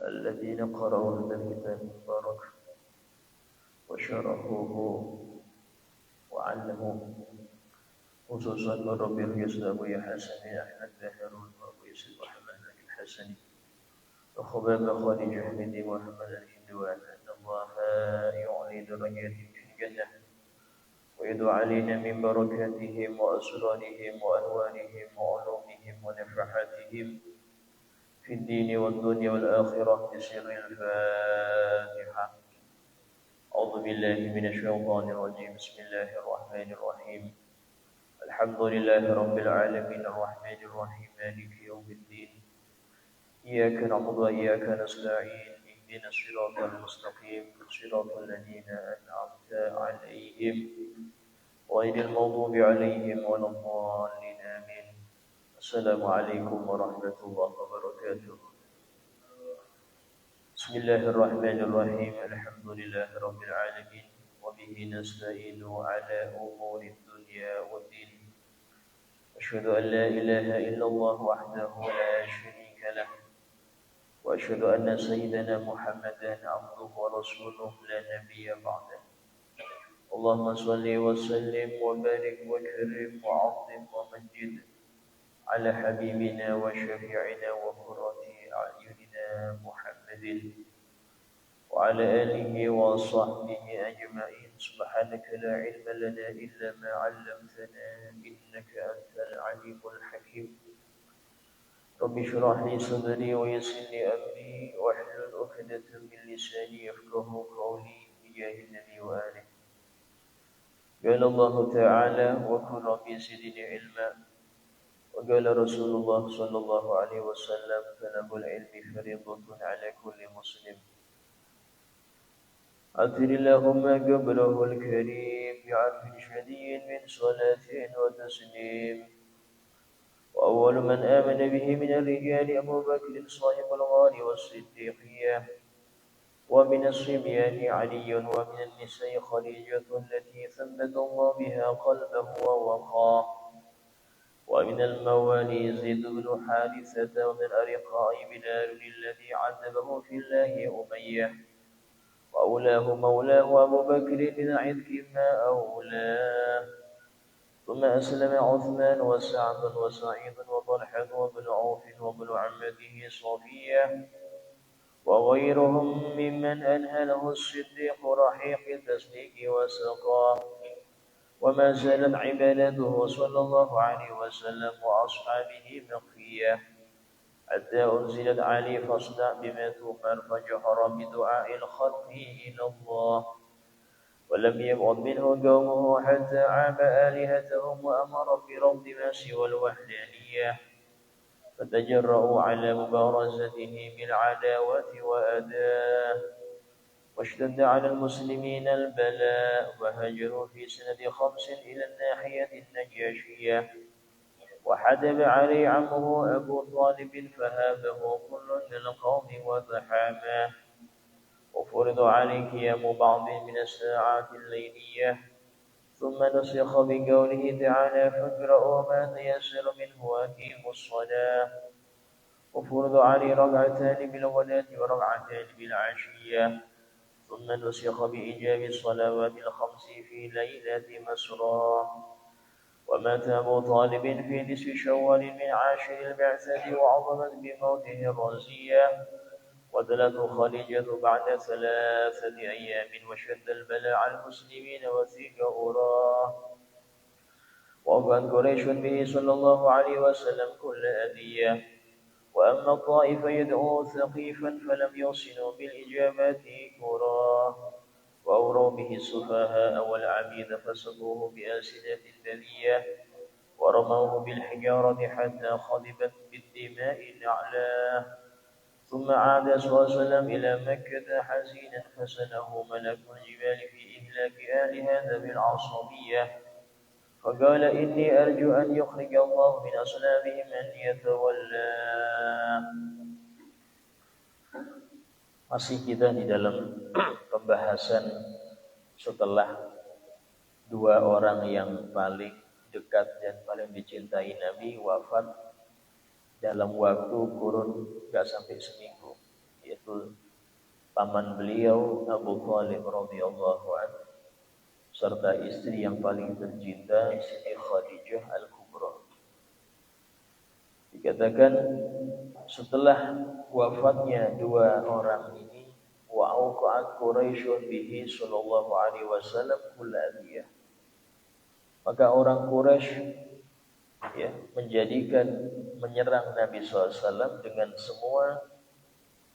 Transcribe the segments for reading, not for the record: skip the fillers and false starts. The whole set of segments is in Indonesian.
الذين قرأوا هذا الكتاب المبارك وشرحوه وعلموه، خصوصا ربي الرئيس أبو حسن أحمد هارون وأبو يوسف محمد الحسني وخباب خالد أحمد محمد الهندوان أن الله يعلي درجاتهم في الجنة ويدعو علينا من بركاتهم وأسرارهم وأنوارهم وعلومهم ونفحاتهم في الدين والدنيا والآخرة بسر الفاتحة. أعوذ بالله من الشيطان الرجيم. بسم الله الرحمن الرحيم. الحمد لله رب العالمين الرحمن الرحيم مالك يوم الدين. إياك نعبد وإياك نستعين. اهدنا الصراط المستقيم صراط الذين أنعمت عليهم غير المغضوب عليهم ولا الضالين آمين. السلام عليكم ورحمة الله وبركاته. بسم الله الرحمن الرحيم. الحمد لله رب العالمين وبه نستعين على أمور الدنيا والدين. أشهد أن لا إله إلا الله وحده لا شريك له وأشهد أن سيدنا محمدا عبده ورسوله لا نبي بعده. اللهم صل وسلم وبارك وكرم وعظم ومجد على حبيبنا وشفيعنا وقرة أعيننا محمد وعلى آله وصحبه أجمعين. سبحانك لا علم لنا إلا ما علمتنا إنك أنت العليم الحكيم. رب اشرح لي صدري ويسر لي أمري واحلل عقدة من لساني يفقهوا قولي بجاه النبي وآله. قال الله تعالى وقل رب زدني علما. وقال رسول الله صلى الله عليه وسلم طلب العلم فريضة على كل مسلم. عطر اللهم قبره الكريم بعرف شديد من صلاة وتسليم. وأول من آمن به من الرجال أبو بكر صاحب الغار والصديقية، ومن الصبيان علي، ومن النساء خديجة التي ثبت الله بها قلبه ووقاه، ومن الموالي زيد بن حارثة، ومن الأرقاء بلال الذي عذبه في الله أمية، وأولاه مولاه أبو بكر من عتق ما أولاه. ثم أسلم عثمان وسعد وسعيد وطلحة وابن عوف وابن عمته صفية وغيرهم ممن أنهله الصديق رحيق التصديق وسقاه. وما زالت عبادته صلى الله عليه وسلم وأصحابه مخفية حتى أنزلت عليه فاصدع بما تؤمر فجهر بدعاء الخلق إلى الله. ولم يبعد منه قومه حتى عاب آلهتهم وأمر برد ما سوى الوحدانية، فتجرؤوا على مبارزته بالعداوة وأداه. واشتد على المسلمين البلاء وهجروا في سنة 5 إلى الناحية النجاشية، وحدب عليه عمه أبو طالب فهابه كل من القوم وتحاماه. وفرض عليه قيام بعض من الساعات الليلية، ثم نسخ بقوله تعالى فاقرؤوا ما تيسر منه وأقيموا الصلاة. وفرض عليه ركعتان بالغداة وركعتان بالعشية، ثم نسخ بإيجاب الصلوات الخمس في ليلة مسرى. ومات أبو طالب في نصف شوال من عاشر البعثة، وعظمت بموته الرزية. ودلته خديجة بعد 3 أيام، وشد البلاء على المسلمين وثيق أراه. وأبعد قريش به صلى الله عليه وسلم كل أذية. وأما الطائفة يدعو ثقيفا فلم يوصلوا بالإجابات كراه. وأوروا به السفهاء والعبيد فسقوه بألسنة ذرية، ورموه بالحجارة حتى خضبت بالدماء نعلاه. ثم عاد صلى الله عليه وسلم إلى مكة حزينا، فسأله ملك الجبال في إهلاك آل هذا بالعصبية، فقال إني أرجو أن يخرج الله من أصلابهم من يتولى. Masih kita di dalam pembahasan setelah 2 orang yang paling dekat dan paling dicintai Nabi wafat dalam waktu kurun gak sampai seminggu, yaitu betul paman beliau Abu Thalib radhiyallahu anhu serta istri yang paling tercinta Siti Khadijah Al-Kubra. Dikatakan setelah wafatnya dua orang ini, wa'aqa'at Quraisyun bihi sallallahu alaihi wasallam kulliyah. Maka orang Quraisy menyerang Nabi SAW dengan semua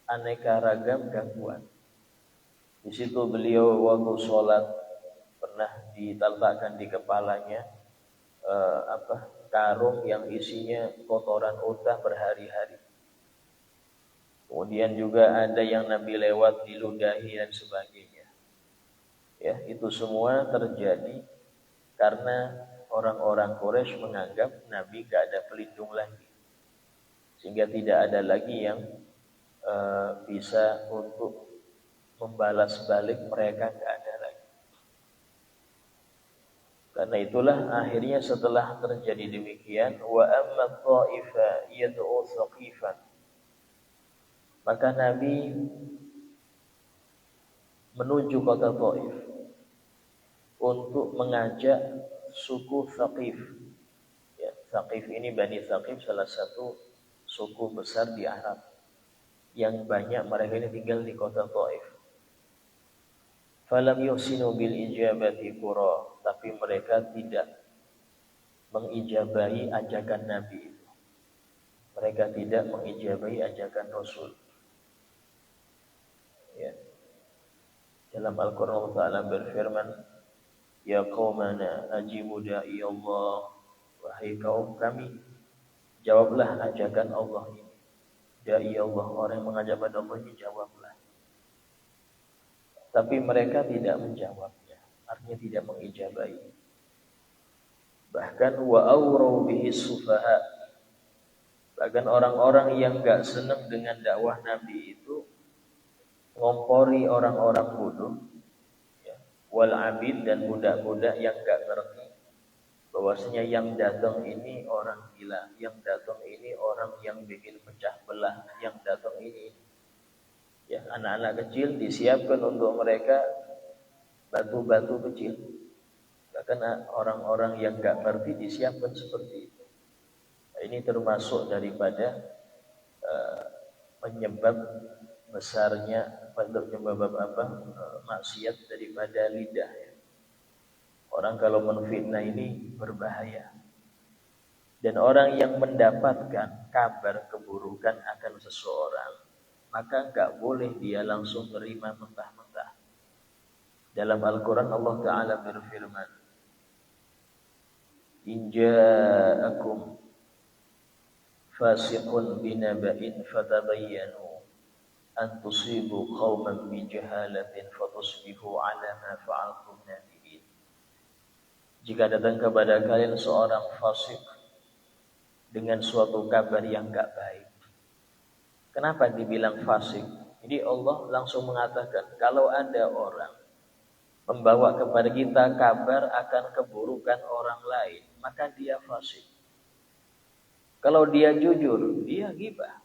aneka ragam gangguan. Di situ beliau waktu sholat pernah diletakkan di kepalanya karung yang isinya kotoran unta berhari-hari. Kemudian juga ada yang Nabi lewat diludahi dan sebagainya. Ya, itu semua terjadi karena orang-orang Quraisy menganggap Nabi gak ada pelindung lagi. Sehingga tidak ada lagi yang bisa untuk membalas balik mereka, gak ada lagi. Karena itulah akhirnya setelah terjadi demikian, wa amma ta'ifa yad'u thaqifan, maka Nabi menuju kota Taif untuk mengajak suku Thaqif. Ya, Thaqif ini Bani Thaqif salah satu suku besar di Arab yang banyak mereka ini tinggal di kota Taif. Falam yuhsinu bil ijabati qura, tapi mereka tidak mengijabahi ajakan Nabi itu. Mereka tidak mengijabahi ajakan Rasul. Ya. Dalam Al-Quran Allah Ta'ala berfirman, ya qaumana ajibu da'i Allah, wahai kaum kami, jawablah ajakan Allah ini. Da'i Allah, orang yang mengajak pada Allah ini, jawablah. Tapi mereka tidak menjawabnya, artinya tidak mengijabahi. Bahkan wa awraw bihi sufaha, bahkan orang-orang yang gak senang dengan dakwah Nabi itu ngompori orang-orang bodoh, ya, wal abid, dan budak-budak yang gak ngerti bahwasanya yang datang ini orang gila, yang datang ini orang yang bikin pecah belah, yang datang ini ya anak-anak kecil disiapkan untuk mereka batu-batu kecil. Bahkan orang-orang yang gak ngerti disiapkan seperti itu. Nah, ini termasuk daripada penyebab besarnya maksiat daripada lidah ya. Orang kalau menfitnah ini berbahaya. Dan orang yang mendapatkan kabar keburukan akan seseorang, maka enggak boleh dia langsung terima mentah-mentah. Dalam Al-Quran Allah Ta'ala berfirman, in ja'akum fasiqun binaba'in fatabayyanu an tusibu qauman bijahalatin fatusbihu ala ma fa'altum nadimin. Jika datang kepada kalian seorang fasik dengan suatu kabar yang enggak baik. Kenapa dibilang fasik? Jadi Allah langsung mengatakan kalau ada orang membawa kepada kita kabar akan keburukan orang lain, maka dia fasik. Kalau dia jujur, dia ghibah.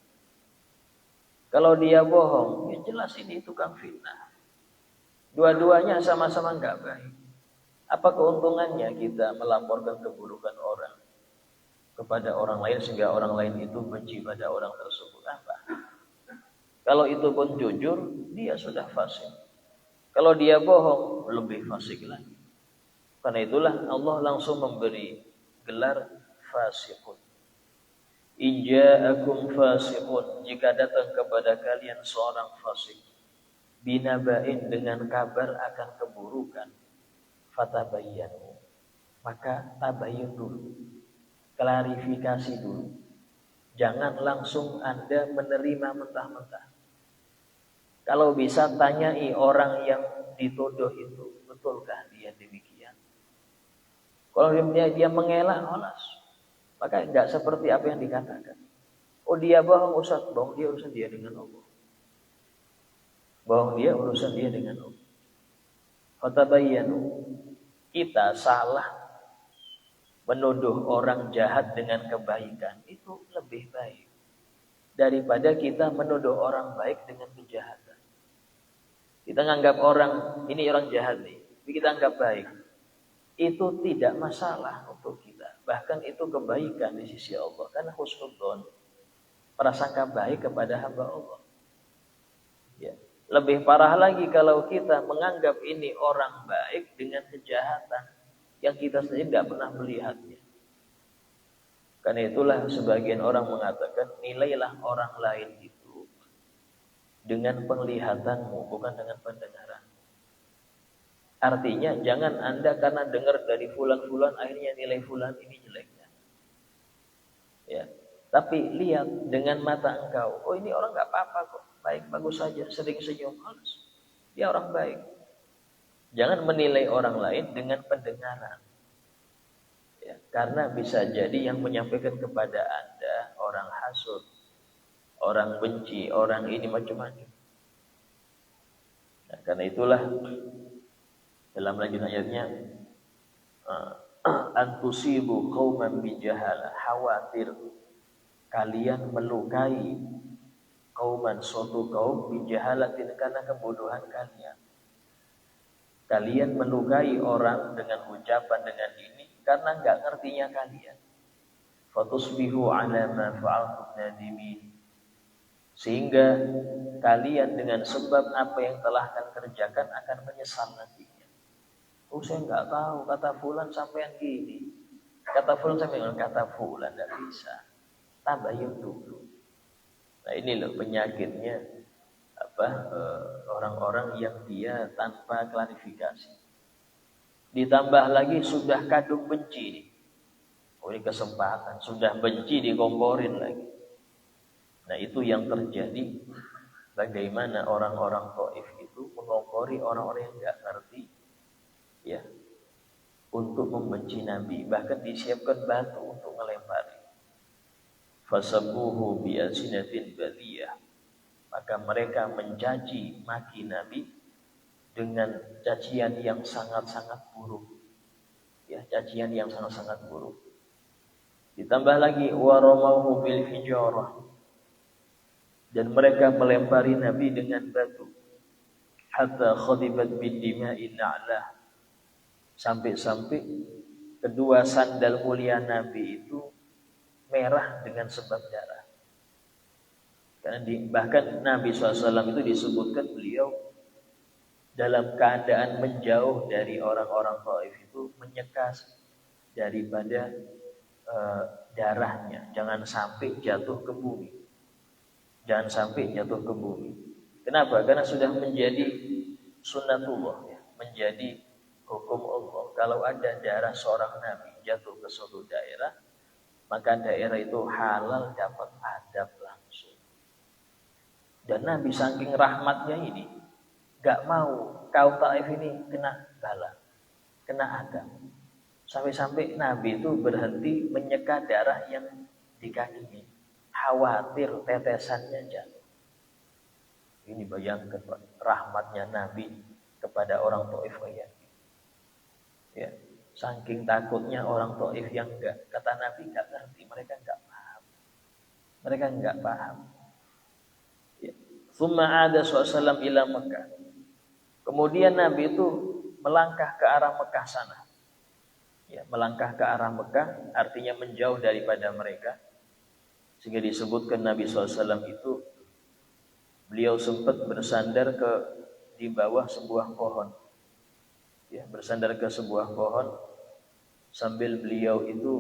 Kalau dia bohong, ya jelas ini tukang fitnah. Dua-duanya sama-sama enggak baik. Apa keuntungannya kita melaporkan keburukan orang kepada orang lain sehingga orang lain itu benci pada orang tersebut? Apa? Kalau itu pun jujur, dia sudah fasik. Kalau dia bohong, lebih fasik lagi. Karena itulah Allah langsung memberi gelar fasiqun. In ja'akum fasiqun, jika datang kepada kalian seorang fasik, binaba'in, dengan kabar akan keburukan, fatabayyanu, maka tabayyun dulu, klarifikasi dulu. Jangan langsung Anda menerima mentah-mentah. Kalau bisa tanyai orang yang dituduh itu, betulkah dia demikian? Kalau dia mengelak, holas, maka enggak seperti apa yang dikatakan. Oh dia bohong, Ustaz, bohong dia urusan dia dengan Allah. Bohong dia urusan dia dengan Allah. Fatabayyanu, kita salah menuduh orang jahat dengan kebaikan itu lebih baik daripada kita menuduh orang baik dengan kejahatan. Kita nganggap orang ini orang jahat nih, tapi kita anggap baik. Itu tidak masalah untuk kita. Bahkan itu kebaikan di sisi Allah. Karena husnudzon, prasangka baik kepada hamba Allah. Ya. Lebih parah lagi kalau kita menganggap ini orang baik dengan kejahatan yang kita sendiri tidak pernah melihatnya. Karena itulah sebagian orang mengatakan, nilailah orang lain itu dengan penglihatanmu, bukan dengan pendengaran. Artinya jangan Anda karena dengar dari fulan-fulan akhirnya nilai fulan ini jeleknya. Ya. Tapi lihat dengan mata engkau, oh ini orang nggak apa-apa kok, baik bagus saja, sering senyum, halus. Dia orang baik. Jangan menilai orang lain dengan pendengaran. Ya, karena bisa jadi yang menyampaikan kepada Anda orang hasud, orang benci, orang ini macam-macam. Nah, karena itulah dalam lanjutan ayatnya antusibu qauman bijahalah, khawatir kalian melukai qauman, suatu kaum, bijahalatin, karena kebodohan kalian. Kalian melukai orang dengan ucapan dengan ini karena enggak ngertinya kalian. Fatusbihu ala ma fa'altum nadimin. Sehingga kalian dengan sebab apa yang telah kalian kerjakan akan menyesal nantinya. Oh saya nggak tahu, kata fulan sampai yang gini. Kata fulan sampai yang kata fulan, tidak bisa. Tabayun dulu. Nah ini loh penyakitnya orang-orang yang dia tanpa klarifikasi. Ditambah lagi sudah kadung benci. Oh ini kesempatan, sudah benci dikomporin lagi. Nah itu yang terjadi. Bagaimana orang-orang Taif itu mengompori orang-orang yang nggak ngerti, ya, untuk membenci Nabi. Bahkan disiapkan batu untuk melempari. Fasabuhu bi'asinatin baliyah. Maka mereka mencaci maki Nabi dengan cacian yang sangat-sangat buruk. Ya, cacian yang sangat-sangat buruk. Ditambah lagi waramahu bil hijarah. Dan mereka melempari Nabi dengan batu. Hatta khadibat bid dima'i na'lah. Sampai-sampai kedua sandal mulia Nabi itu merah dengan sebab darah. Karena bahkan Nabi SAW itu disebutkan beliau dalam keadaan menjauh dari orang-orang Taif itu menyekas daripada darahnya. Jangan sampai jatuh ke bumi. Jangan sampai jatuh ke bumi. Kenapa? Karena sudah menjadi sunnatullah, ya, menjadi hukum Allah. Kalau ada darah seorang Nabi jatuh ke suatu daerah, maka daerah itu halal dapat adab langsung. Dan Nabi saking rahmatnya ini, gak mau kaum Taif ini kena bala, kena adab. Sampai-sampai Nabi itu berhenti menyeka darah yang di kakinya, khawatir tetesannya jatuh. Ini bayangkan rahmatnya Nabi kepada orang Taif kayak gitu. Ya, saking takutnya orang Taif yang enggak, kata Nabi enggak ngerti, mereka enggak paham. Mereka enggak paham. Ya. Tsumma ada SAW ila Mekah. Kemudian Nabi itu melangkah ke arah Mekah sana. Ya, melangkah ke arah Mekah artinya menjauh daripada mereka. Sehingga disebutkan Nabi SAW itu beliau sempat bersandar di bawah sebuah pohon. Ya, bersandar ke sebuah pohon sambil beliau itu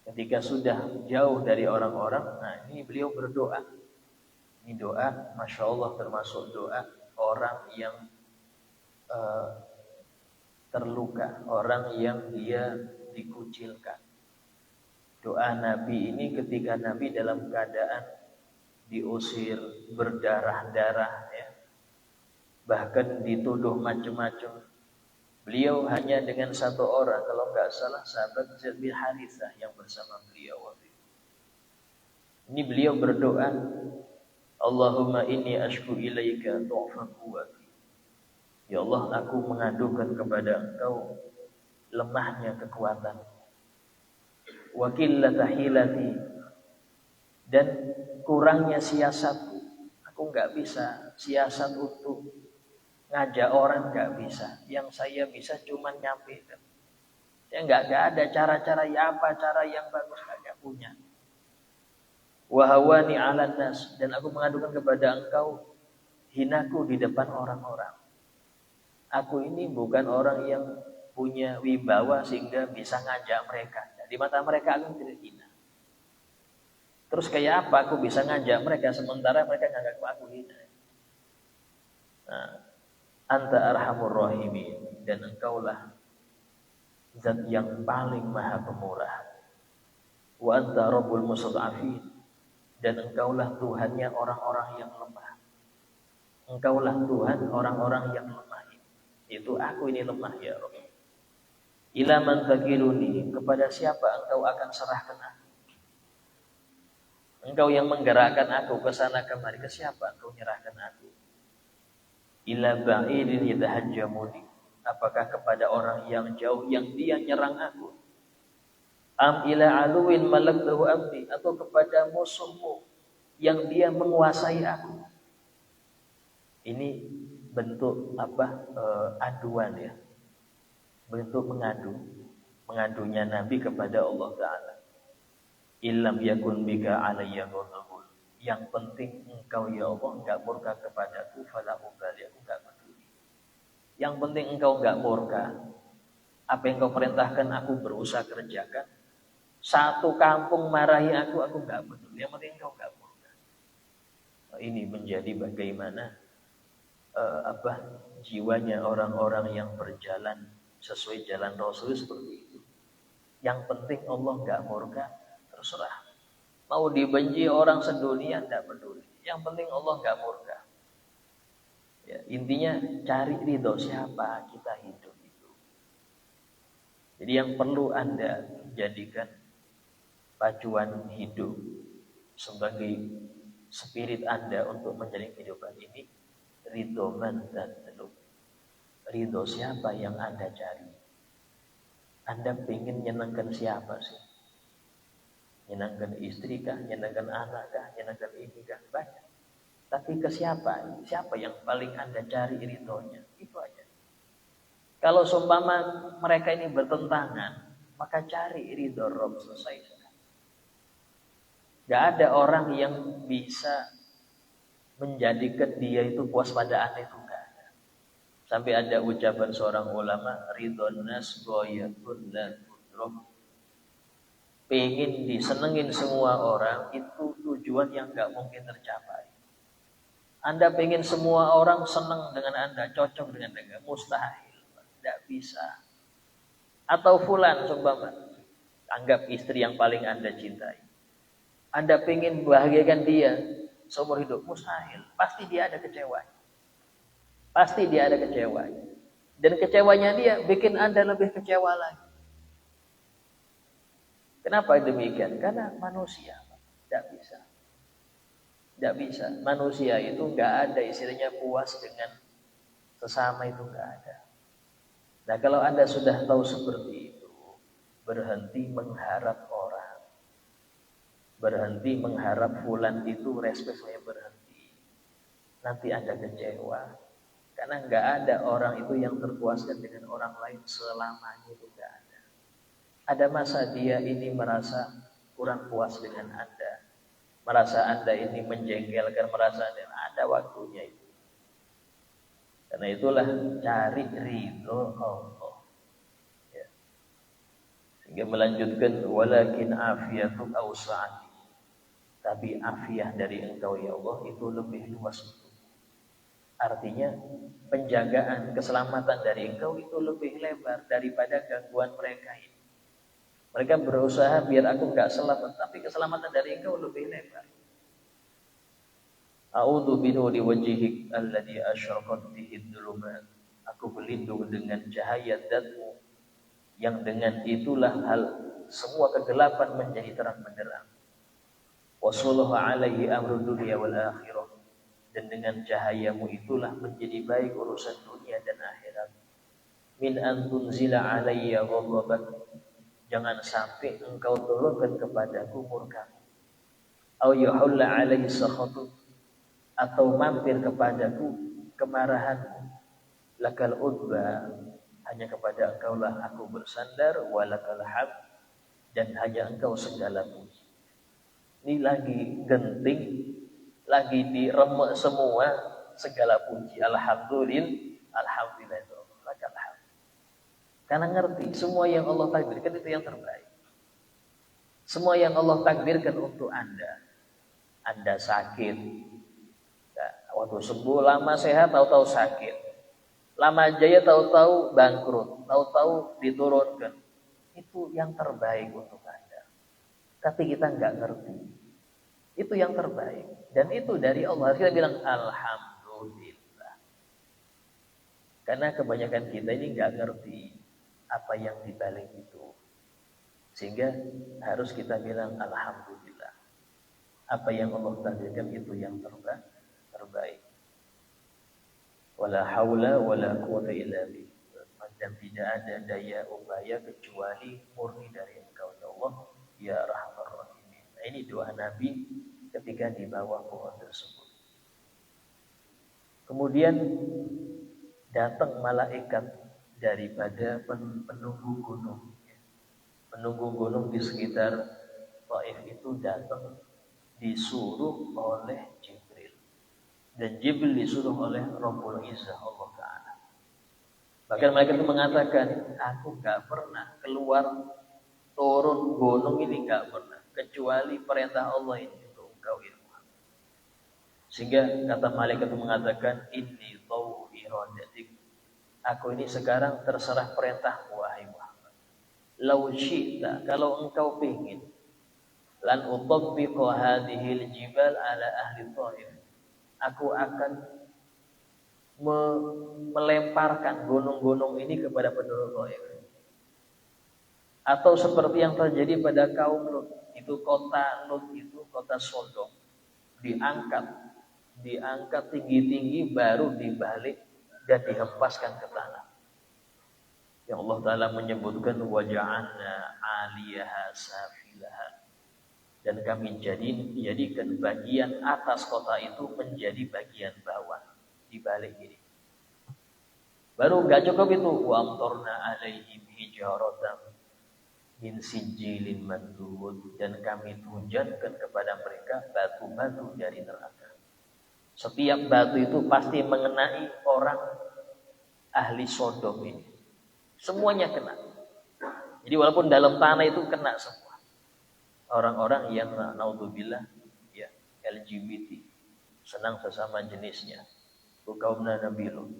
ketika sudah jauh dari orang-orang, nah ini beliau berdoa. Ini doa, Masya Allah, termasuk doa orang yang terluka, orang yang dia dikucilkan. Doa Nabi ini ketika Nabi dalam keadaan diusir, berdarah-darah, ya, bahkan dituduh macam-macam. Beliau hanya dengan satu orang, kalau nggak salah sahabat Zaid bin Harithah yang bersama beliau waktu itu. Ini beliau berdoa, Allahumma inni ashku ilaika du'fa quwwati. Ya Allah, aku mengadukan kepada Engkau lemahnya kekuatan. Wa qillata hilati, dan kurangnya siasatku. Aku nggak bisa siasat untuk ngajak orang, nggak bisa. Yang saya bisa cuma nyampaikan. Saya nggak ada cara-cara ya apa cara yang bagus, nggak punya. Wahawani 'alan nas, dan aku mengadukan kepada engkau hinaku di depan orang-orang. Aku ini bukan orang yang punya wibawa sehingga bisa ngajak mereka. Di mata mereka aku tidak hina. Terus kayak apa aku bisa ngajak mereka sementara mereka nganggap aku hina? Nah, anta arhamur rahimin, dan engkaulah zat yang paling maha pemurah. Wa anta rabbul mustad'afin, dan engkaulah Tuhannya orang-orang yang lemah. Engkaulah Tuhan orang-orang yang lemah. Itu aku ini lemah ya Rabb. Ila man takiluni, kepada siapa engkau akan serahkan aku? Engkau yang menggerakkan aku ke sana kemari, ke siapa engkau nyerahkan aku? Ila ba'idin yatahajjamuni, apakah kepada orang yang jauh yang dia nyerang aku? Am ila aluwin malaktahu abdi, atau kepada musuhmu yang dia menguasai aku? Ini bentuk aduan ya, bentuk mengadunya Nabi kepada Allah Ta'ala. Illam yakun bika alayya ghadabun, yang penting engkau ya Allah enggak murka kepadaku, fala ubali, aku enggak peduli. Yang penting engkau enggak murka. Apa yang kau perintahkan aku berusaha kerjakan. Satu kampung marahi aku enggak peduli. Yang penting engkau enggak murka. Ini menjadi bagaimana jiwanya orang-orang yang berjalan sesuai jalan Rasul seperti itu. Yang penting Allah enggak murka, terserah. Mau dibenci orang sedunia enggak peduli. Yang penting Allah enggak murka. Ya, intinya cari ridho siapa kita hidup itu. Jadi yang perlu Anda jadikan pacuan hidup sebagai spirit Anda untuk menjalani kehidupan ini, ridho man tadlub. Ridho siapa yang Anda cari? Anda ingin menyenangkan siapa sih? Menyenangkan istri kah? Menyenangkan anak kah? Menyenangkan ini kah? Banyak. Tapi ke siapa? Siapa yang paling Anda cari ridhonya? Itu aja. Kalau seumpama mereka ini bertentangan, maka cari ridho Rabb, selesai. Gak ada orang yang bisa menjadikan dia itu puas pada Anda, itu gak ada. Sampai ada ucapan seorang ulama, ridhon nas ghayatun la tudrak. Pengen disenengin semua orang itu tujuan yang gak mungkin tercapai. Anda pengen semua orang senang dengan Anda, cocok dengan Anda, mustahil, tidak bisa. Atau fulan, seumpama, anggap istri yang paling Anda cintai. Anda pengen bahagiakan dia seumur hidup, mustahil. Pasti dia ada kecewanya. Pasti dia ada kecewanya. Dan kecewanya dia bikin Anda lebih kecewa lagi. Kenapa demikian? Karena manusia, tidak bisa. Tidak bisa. Manusia itu nggak ada istilahnya puas dengan sesama, itu nggak ada. Nah, kalau Anda sudah tahu seperti itu, berhenti mengharap orang, berhenti mengharap fulan itu respect, saya berhenti. Nanti Anda kecewa, karena nggak ada orang itu yang terpuaskan dengan orang lain selamanya, itu nggak ada. Ada masa dia ini merasa kurang puas dengan Anda, merasa Anda ini menjengkelkan, merasa ada waktunya itu. Karena itulah cari ridho Allah. Ya. Sehingga melanjutkan walakin afiyatuk awsa'ati. Tapi afiah dari engkau ya Allah itu lebih luas. Artinya penjagaan keselamatan dari engkau itu lebih lebar daripada gangguan mereka ini. Mereka berusaha biar aku enggak selamat, tapi keselamatan dari engkau lebih lebar. A'udzu binuri wajhik alladzi asyraqat bihi dhulumat. Aku berlindung dengan cahaya zat-Mu yang dengan itulah hal semua kegelapan menjadi terang benderang. Wassallallahu alaihi amru dunya wal akhirah. Dan dengan cahaya-Mu itulah menjadi baik urusan dunia dan akhirat. Min an tunzila alayya ghadaban. Jangan sampai engkau turunkan kepadaku murka. au yuhulla alaihi sakhatu, atau mampir kepadaku kemarahanmu. Lakal udba, hanya kepada engkau lah aku bersandar, walakal hamd, dan hanya engkau segala puji. Ini lagi genting, lagi diremek semua segala puji. Alhamdulillah itu lakal hamd. Karena ngerti semua yang Allah takdirkan itu yang terbaik. Semua yang Allah takdirkan untuk Anda sakit, waktu sembuh lama sehat, tahu-tahu sakit, lama jaya tahu-tahu bangkrut, tahu-tahu diturunkan, itu yang terbaik untuk Anda. Tapi kita nggak ngerti, itu yang terbaik, dan itu dari Allah. Kita bilang alhamdulillah, karena kebanyakan kita ini nggak ngerti apa yang dibalik itu, sehingga harus kita bilang alhamdulillah. Apa yang Allah takdirkan itu yang terbaik. Wala haula wala quwwata illa billah. Dan tidak ada daya upaya kecuali murni dari Engkau ya Allah ya Rahman Rahimin. Nah, ini doa Nabi ketika di bawah pohon tersebut. Kemudian datang malaikat daripada penunggu gunung. Penunggu gunung di sekitar Taif itu datang disuruh oleh Jibril, dan Jibril disuruh oleh Rabbul Izzah Allah Ta'ala. Bahkan malaikat itu mengatakan, aku gak pernah keluar turun gunung ini, gak pernah, kecuali perintah Allah ini untuk engkau ya Muhammad. Sehingga kata malaikat itu mengatakan, inni tauhu iradatik, aku ini sekarang terserah perintahmu wahai Muhammad. Lau syi'ta, kalau engkau ingin, lan utabbiqa hadhil jibal ala ahli Taif, aku akan melemparkan gunung-gunung ini kepada penduduk Taif. Atau seperti yang terjadi pada kaum Lut, itu kota Lut itu kota Sodom, diangkat tinggi-tinggi baru dibalik dan dihempaskan ke tanah. Yang Allah Ta'ala menyebutkan waja'alna 'aliyaha safilaha, dan kami jadikan bagian atas kota itu menjadi bagian bawah di balik ini. Baru nggak cukup itu, wa amtarna alaihim hijaratan min sijilin mandud, dan kami hujankan kepada mereka batu-batu dari neraka. Setiap batu itu pasti mengenai orang ahli Sodom ini. Semuanya kena. Jadi walaupun dalam tanah itu kena semua. Orang-orang yang naudzubillah ya LGBT, senang sesama jenisnya, kaum Nabi Lut,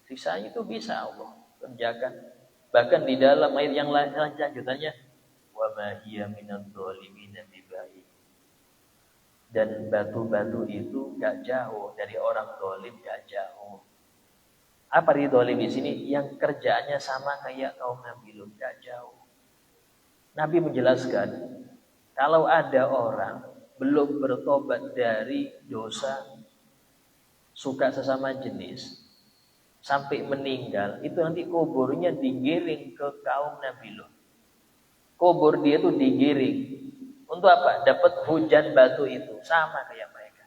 siksanya itu bisa Allah kerjakan. Bahkan di dalam ayat yang lain lanjutannya, wa ma hiya minadh dhalimin bibaid, dan batu-batu itu gak jauh dari orang zalim, gak jauh. Apa di zalim di sini? Yang kerjaannya sama kayak kaum Nabi Lut, gak jauh. Nabi menjelaskan, kalau ada orang belum bertobat dari dosa suka sesama jenis sampai meninggal, itu nanti kuburnya digiring ke kaum Nabi Lut. Kubur dia itu digiring. Untuk apa? Dapat hujan batu itu sama kayak mereka.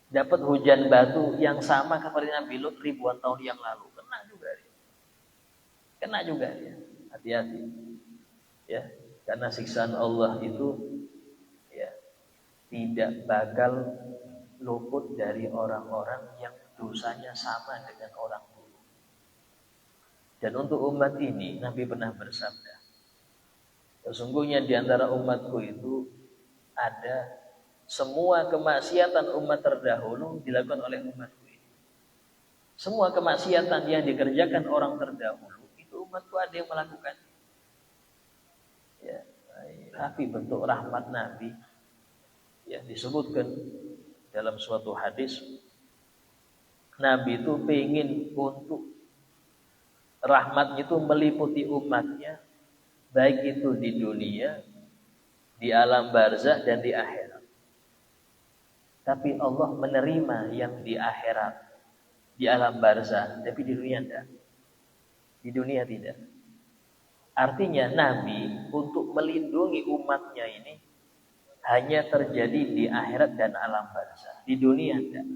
Dapat hujan batu yang sama seperti Nabi Lut ribuan tahun yang lalu. Kena juga dia. Hati-hati. Ya. Karena siksaan Allah itu ya tidak bakal luput dari orang-orang yang dosanya sama dengan orang dulu. Dan untuk umat ini Nabi pernah bersabda, sesungguhnya di antara umatku itu ada semua kemaksiatan umat terdahulu dilakukan oleh umatku ini. Semua kemaksiatan yang dikerjakan orang terdahulu itu umatku ada yang melakukan. Ya, tapi bentuk rahmat Nabi ya disebutkan dalam suatu hadis, Nabi itu pengen untuk rahmatnya itu meliputi umatnya, baik itu di dunia, di alam barzah dan di akhirat. Tapi Allah menerima yang di akhirat, di alam barzah, tapi di dunia tidak. Di dunia tidak. Artinya Nabi untuk melindungi umatnya ini hanya terjadi di akhirat dan alam barzakh. Di dunia tidak.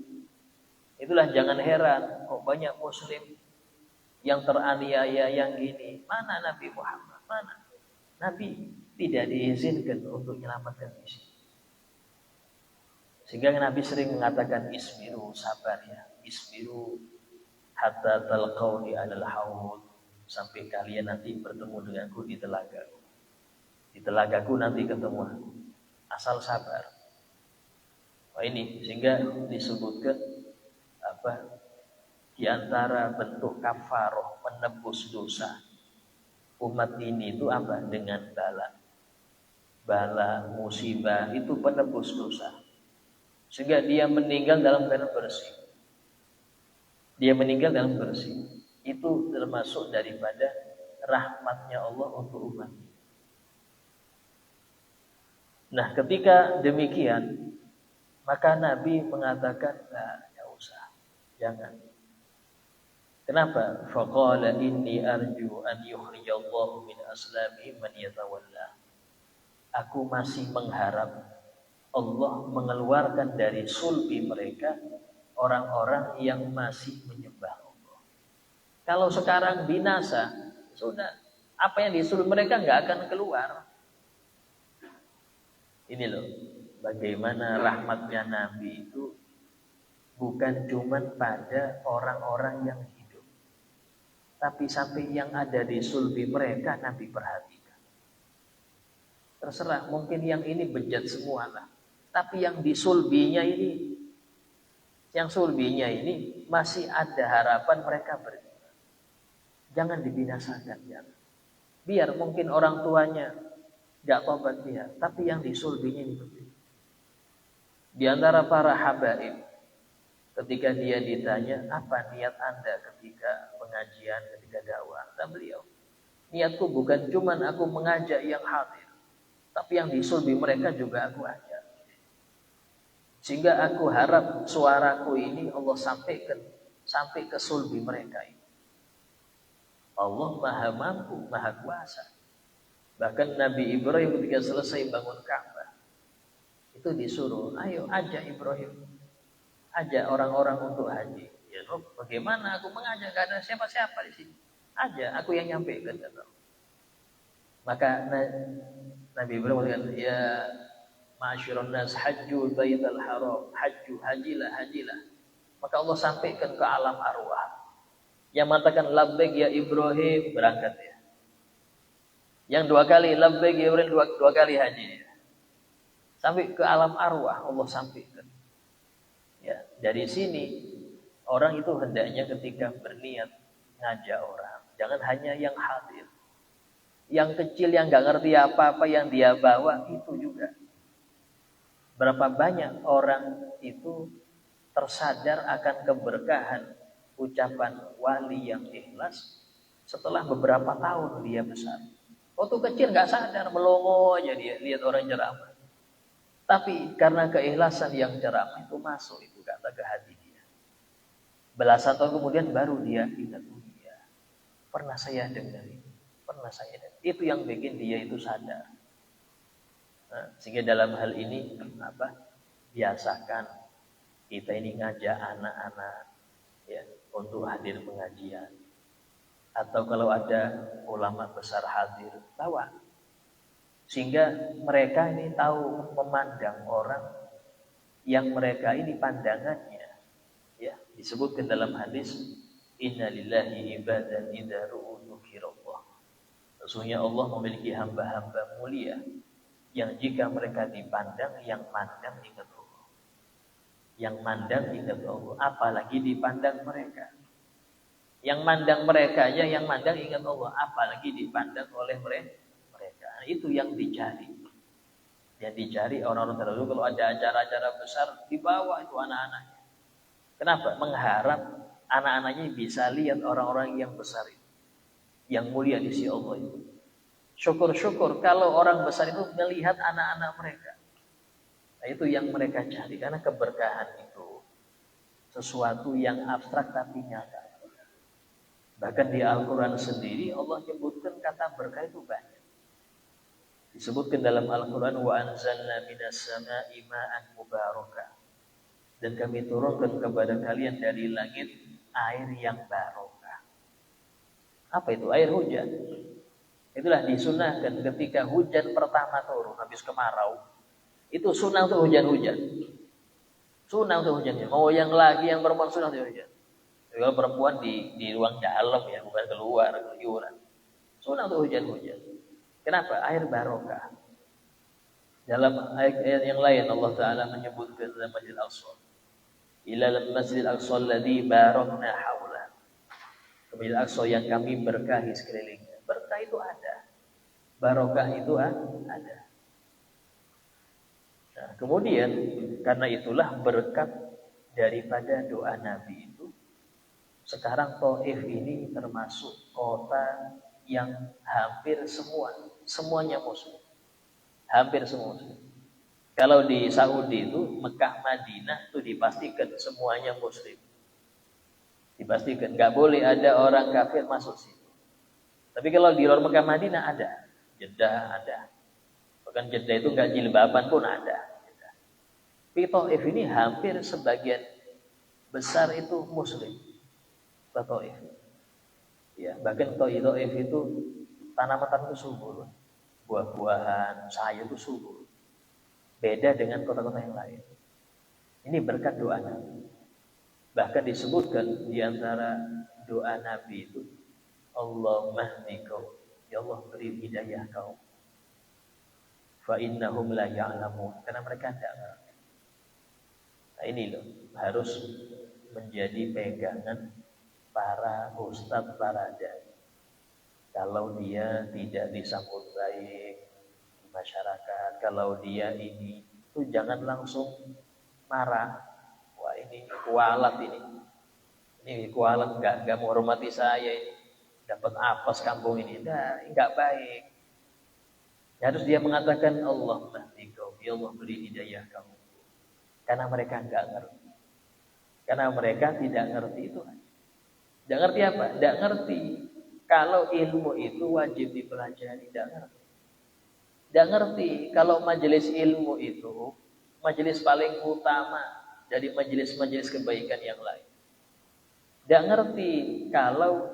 Itulah jangan heran kok banyak muslim yang teraniaya yang gini. Mana Nabi Muhammad? Mana? Nabi tidak diizinkan untuk menyelamatkan di sini. Sehingga Nabi sering mengatakan isbiru, sabar ya. Isbiru hatta talqauni alal haud, sampai kalian nanti bertemu denganku di telagaku. Di telagaku nanti ketemu aku. Asal sabar. Wah ini sehingga disebutkan apa? Di antara bentuk kafaroh menebus dosa umat ini itu apa? Dengan bala musibah itu penebus dosa, sehingga dia meninggal dalam keadaan bersih. Dia meninggal dalam bersih. Itu termasuk daripada rahmatnya Allah untuk umat. Nah, ketika demikian, maka Nabi mengatakan, "Nah, ya usah, jangan." Kenapa? Faqala inni arju an yukhrijallahu min aslabihim man yatawalla. Aku masih mengharap Allah mengeluarkan dari sulbi mereka orang-orang yang masih menyembah Allah. Kalau sekarang binasa, sudah apa yang disulbi mereka nggak akan keluar. Ini loh, bagaimana rahmatnya Nabi itu bukan cuma pada orang-orang yang hidup, tapi sampai yang ada di sulbi mereka Nabi perhatikan. Terserah, mungkin yang ini bejat semua lah, tapi yang di sulbinya ini, yang sulbinya ini masih ada harapan mereka beriman. Jangan dibinasakan, jangan. Biar mungkin orang tuanya gak tobat dia, tapi yang di sulbinya ini begitu. Di antara para habaib, ketika dia ditanya, apa niat Anda ketika pengajian, ketika dakwah? Kata beliau, niatku bukan cuma aku mengajak yang hadir, tapi yang di sulbi mereka juga aku ajak. Sehingga aku harap suaraku ini Allah sampaikan sampai ke sulbi mereka ini. Allah maha mampu, maha kuasa. Bahkan Nabi Ibrahim ketika selesai bangun Ka'bah, itu disuruh, ayo ajak Ibrahim, ajak orang-orang untuk haji. Ya Rob, bagaimana aku mengajak? Gak ada siapa-siapa di sini. Ajak, aku yang nyampaikan. Maka Nabi Ibrahim mengatakan, ya ma'asyiron nas hajjul baital haram, hajilah. Maka Allah sampaikan ke alam arwah. Yang mengatakan labbaik ya Ibrahim, berangkat ya. Yang dua kali labbaik ya Ibrahim, dua kali haji. Sampai ke alam arwah Allah sampaikan. Ya, dari sini orang itu hendaknya ketika berniat ngajak orang, jangan hanya yang hadir. Yang kecil yang nggak ngerti apa-apa yang dia bawa itu juga. Berapa banyak orang itu tersadar akan keberkahan ucapan wali yang ikhlas setelah beberapa tahun dia besar. Waktu kecil nggak sadar, melongo aja dia lihat orang ceramah. Tapi karena keikhlasan yang ceramah itu masuk itu kata ke hati dia. Belasan tahun kemudian baru dia ingat, oh iya, pernah saya dengar itu, Itu yang bikin dia itu sadar. Nah, sehingga dalam hal ini biasakan kita ini ngajak anak-anak ya untuk hadir pengajian. Atau kalau ada ulama besar hadir, bawa. Sehingga mereka ini tahu memandang orang yang mereka ini pandangannya. Ya, disebutkan dalam hadis, Inna lillahi ibadan idza ru'u dzikirallah. Sesungguhnya Allah memiliki hamba-hamba mulia yang jika mereka dipandang, yang mandang ingat Allah. Yang mandang ingat Allah, apalagi dipandang mereka. Yang mandang mereka aja, yang mandang ingat Allah, apalagi dipandang oleh mereka. Itu yang dicari. Yang dicari orang-orang terdahulu kalau ada acara-acara besar dibawa itu anak-anaknya. Kenapa? Mengharap anak-anaknya bisa lihat orang-orang yang besar itu, yang mulia di sisi Allah itu. Syukur-syukur kalau orang besar itu melihat anak-anak mereka. Nah, itu yang mereka cari karena keberkahan itu sesuatu yang abstrak tapi nyata. Bahkan di Al-Quran sendiri Allah menyebutkan kata berkah itu banyak. Disebutkan dalam Al-Quran, wa anzalna minas sama'i ma'an mubarakah. Dan kami turunkan kepada kalian dari langit air yang barokah. Apa itu? Air hujan. Itulah disunahkan ketika hujan pertama turun habis kemarau. Itu sunnah untuk hujan-hujan. Sunnah untuk hujannya. Mau yang lagi yang perempuan sunnah untuk hujan. Kalau perempuan di ruang dalam ya, bukan keluar keluyuran. Sunnah untuk hujan-hujan. Kenapa? Air barokah. Dalam ayat-ayat yang lain Allah Ta'ala menyebutkan dalam Masjid Al-Aqsa. Ilal Masjid Al-Aqsa alladzi barakna hawla. Masjid Al-Aqsa yang kami berkahi sekelilingnya. Berkah itu ada. Barokah itu ada. Nah, kemudian karena itulah berkat daripada doa Nabi itu. Sekarang Taif ini termasuk kota yang hampir semuanya muslim. Hampir semua muslim. Kalau di Saudi itu Mekah Madinah itu dipastikan semuanya muslim. Dipastikan nggak boleh ada orang kafir masuk situ. Tapi kalau di luar Mekah Madinah ada, Jeddah ada. Bahkan Jeddah itu nggak jilbaban pun ada. Tapi Taif ini hampir sebagian besar itu muslim. Taif. Ya, bahkan Taif itu tanaman-tanaman itu subur. Buah-buahan, sayur itu subur. Beda dengan kota-kota yang lain. Ini berkat doa Nabi. Bahkan disebutkan di antara doa Nabi itu, Allahumma hdi qaum. Ya Allah beri hidayah kaum. Fa innahum la ya'lamun. Karena mereka tidak ngerti. Nah ini loh, harus menjadi pegangan para ustadz, para dai. Kalau dia tidak disambut baik di masyarakat, kalau dia ini tuh jangan langsung marah. Wah ini kualat ini kualat nggak menghormati saya ini, dapat apes kampung ini, nggak baik. Harus dia mengatakan Allah mahdiqau, ya Allah beri hidayah kamu, karena mereka nggak ngerti, karena mereka tidak ngerti itu. Tidak ngerti apa? Tidak ngerti kalau ilmu itu wajib dipelajari, tidak ngerti. Tidak ngerti kalau majelis ilmu itu majelis paling utama dari majelis-majelis kebaikan yang lain. Tidak ngerti kalau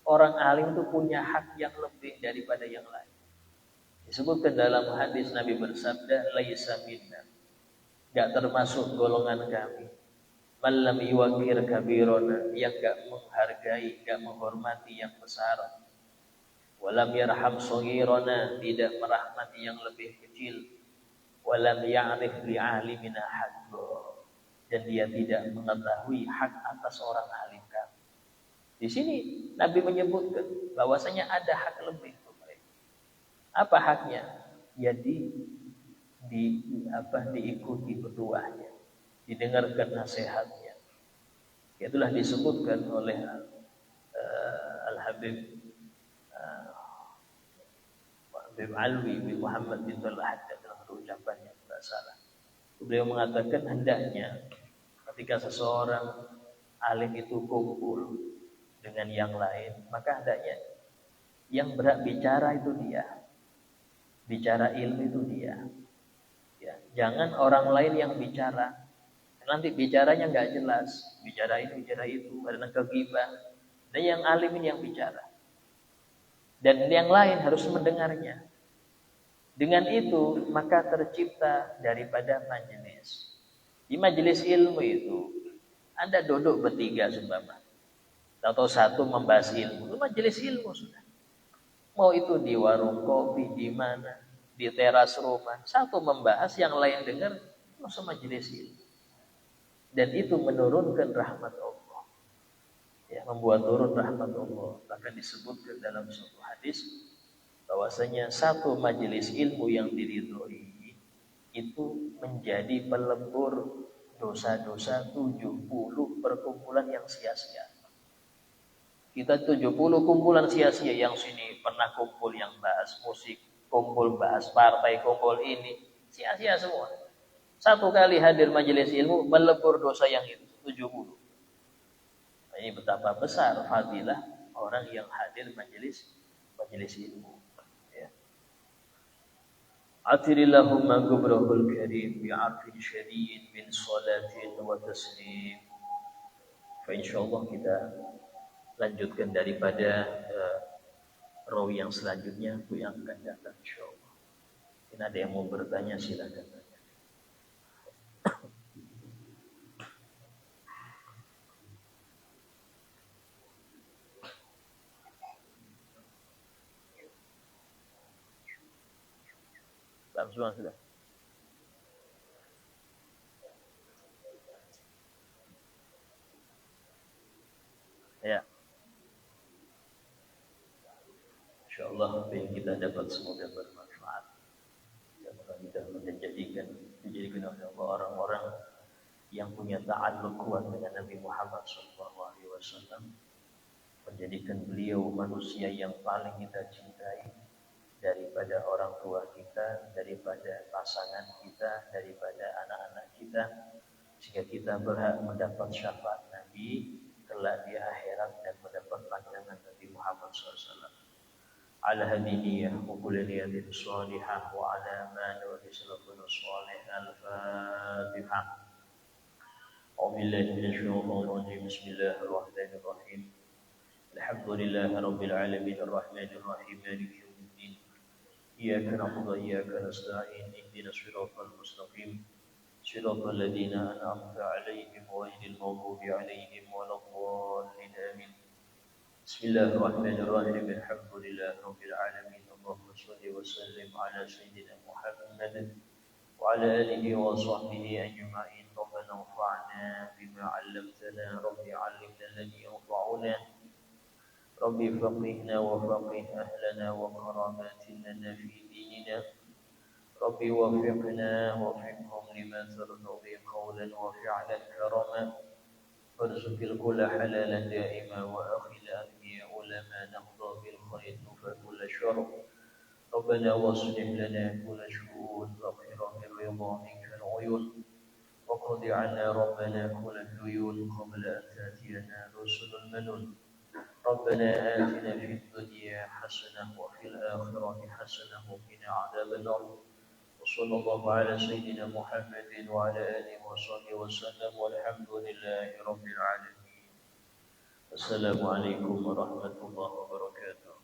orang alim itu punya hak yang lebih daripada yang lain. Disebutkan dalam hadis Nabi bersabda, laisa minna, tidak termasuk golongan kami. Malam yuwakir kabirona, yang gak menghargai, gak menghormati yang besar. Walam yarham soghirona, tidak merahmati yang lebih kecil. Walam ya'rif li'alimina haqqa, dan dia tidak mengetahui hak atas orang alim kami. Di sini Nabi menyebutkan bahwasanya ada hak lebih untuk mereka. Apa haknya? Ya diikuti petuahnya, didengarkan nasihatnya. Itulah disebutkan oleh Al-Habib Habib Alwi bin Muhammad bin Al-Haddad dalam ucapannya, tidak salah. Beliau mengatakan hendaknya ketika seseorang alim itu kumpul dengan yang lain, maka hendaknya yang berhak bicara itu dia, bicara ilmu itu dia. Ya, jangan orang lain yang bicara. Nanti bicaranya nggak jelas, bicara ini, bicara itu, ada kegibah. Dan yang alim ini yang bicara. Dan yang lain harus mendengarnya. Dengan itu, maka tercipta daripada majelis. Di majelis ilmu itu, Anda duduk bertiga seumpama. Atau satu membahas ilmu, itu majelis ilmu sudah. Mau itu di warung kopi, di mana, di teras rumah. Satu membahas, yang lain dengar, itu majelis ilmu. Dan itu menurunkan rahmat Allah. Ya, membuat turun rahmat Allah. Bahkan disebutkan dalam suatu hadis bahwasanya satu majelis ilmu yang diridhoi itu menjadi pelebur dosa-dosa 70 perkumpulan yang sia-sia. Kita 70 kumpulan sia-sia, yang sini pernah kumpul yang bahas musik, kumpul bahas partai, kumpul ini, sia-sia semua. Satu kali hadir majelis ilmu melebur dosa yang itu 70. Nah, ini betapa besar fadilah orang yang hadir majelis ilmu. Ya. عطر اللهم قبره الكريم بعرف شديد من صلاة وتسليم. Insyaallah kita lanjutkan daripada rawi yang selanjutnya untuk yang akan datang insyaallah. Mungkin ada yang mau bertanya silakan. Langsung sudah. Ya. Insyaallah apa yang kita dapat semoga bermanfaat. Semoga kita menjadikan oleh Allah orang-orang yang punya ta'alluq kuat dengan Nabi Muhammad SAW, menjadikan beliau manusia yang paling kita cintai daripada orang tua kita, daripada pasangan kita, daripada anak-anak kita, sehingga kita berhak mendapat syafaat Nabi kelak di akhirat dan mendapat pandangan Nabi Muhammad SAW. Ala hadhihi wa kulli niyatin salihah wa ala ma nuhi salafun salih. Al-Fatihah. A'udzubillahi minasyaitonir rajim. Bismillahirrahmanirrahim. Alhamdulillahi rabbil alamin arrahmanir rahim maliki yaumiddin. Iyyaka na'budu wa iyyaka nasta'in. Ihdinas siratal mustaqim. Siratal ladzina an'amta 'alaihim ghairil maghdubi 'alaihim waladdallin. Amin. Bismillahirrahmanirrahim. Alhamdulillahi rabbil alamin. Allahumma shalli wa sallim ala sayyidina Muhammad wa ala alihi wa sahbihi ajma'in. Rabbana anfa'na bima 'allamtana. Rabbi 'allimna alladhi yanfa'una. Rabbi faqihna wa faqih ahlana wa qaramatina fi dinina. Rabbi wafiqna wafiqhum lima tardi qawlan wa fi'lan karama. Warzuqil kulla halalan da'ima wa akhil anbiya ulama naqda bil khair fa kulla syarr. Rabbana waslih lana kulla syu'un wa khairan min ridhanika al-uyun. Wa qadi 'anna rabbana kulla duyun qabla an ta'tiyana rusulul manun. ربنا آتنا في الدنيا حسنة وفي الآخرة حسنة وقنا عذاب النار. وصلى الله على سيدنا محمد وعلى آله وصحبه وسلم والحمد لله رب العالمين. السلام عليكم ورحمة الله وبركاته.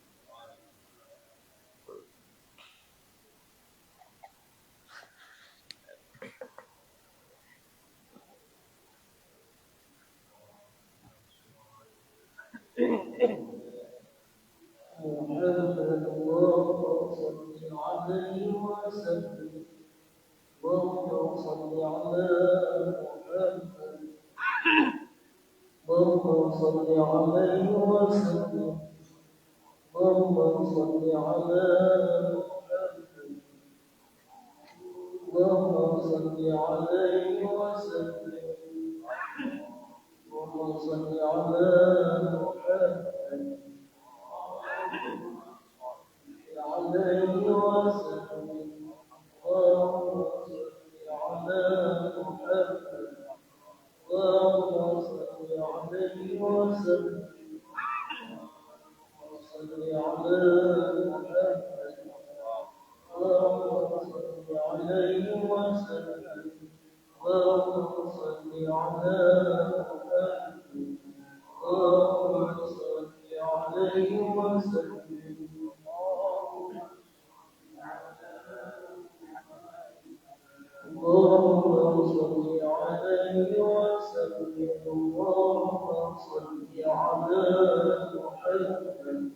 محمد اللهم صل عليه وسلم. اللهم صل على محمد. اللهم صل عليه وسلم. اللهم صل على محمد. اللهم صل عليه وسلم. اللهم صل على محمد عليه وسلم. اللهم صل على محمد. اللهم صل عليه وسلم. صل على محمد. اللهم صل عليه وسلم. اللهم صل على محمد. اللهم صل عليه وسلم. اللهم صل عليه وسلم. اللهم صل على محمد.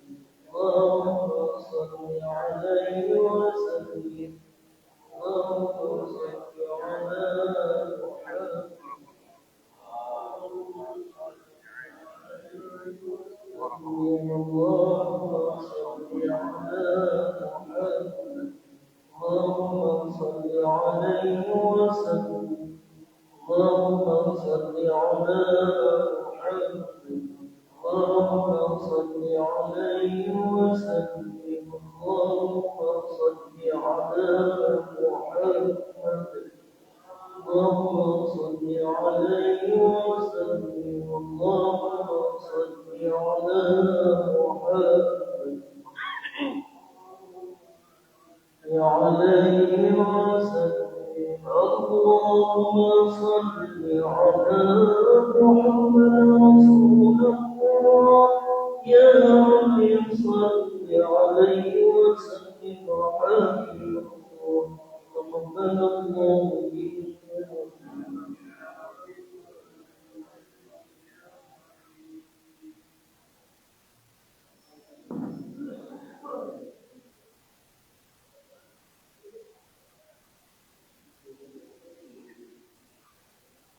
اللهم صل عليه وسلم. اللهم صل على محمد. اللهم صل على محمد. اللهم صل عليه وسلم. اللهم صل على محمد. اللهم صل عليه وسلم. اللهم صل على محمد. اللهم صل عليه وسلم. اللهم صل على محمد عليه رسول الله يا رب صل عليه وسلم وحافظ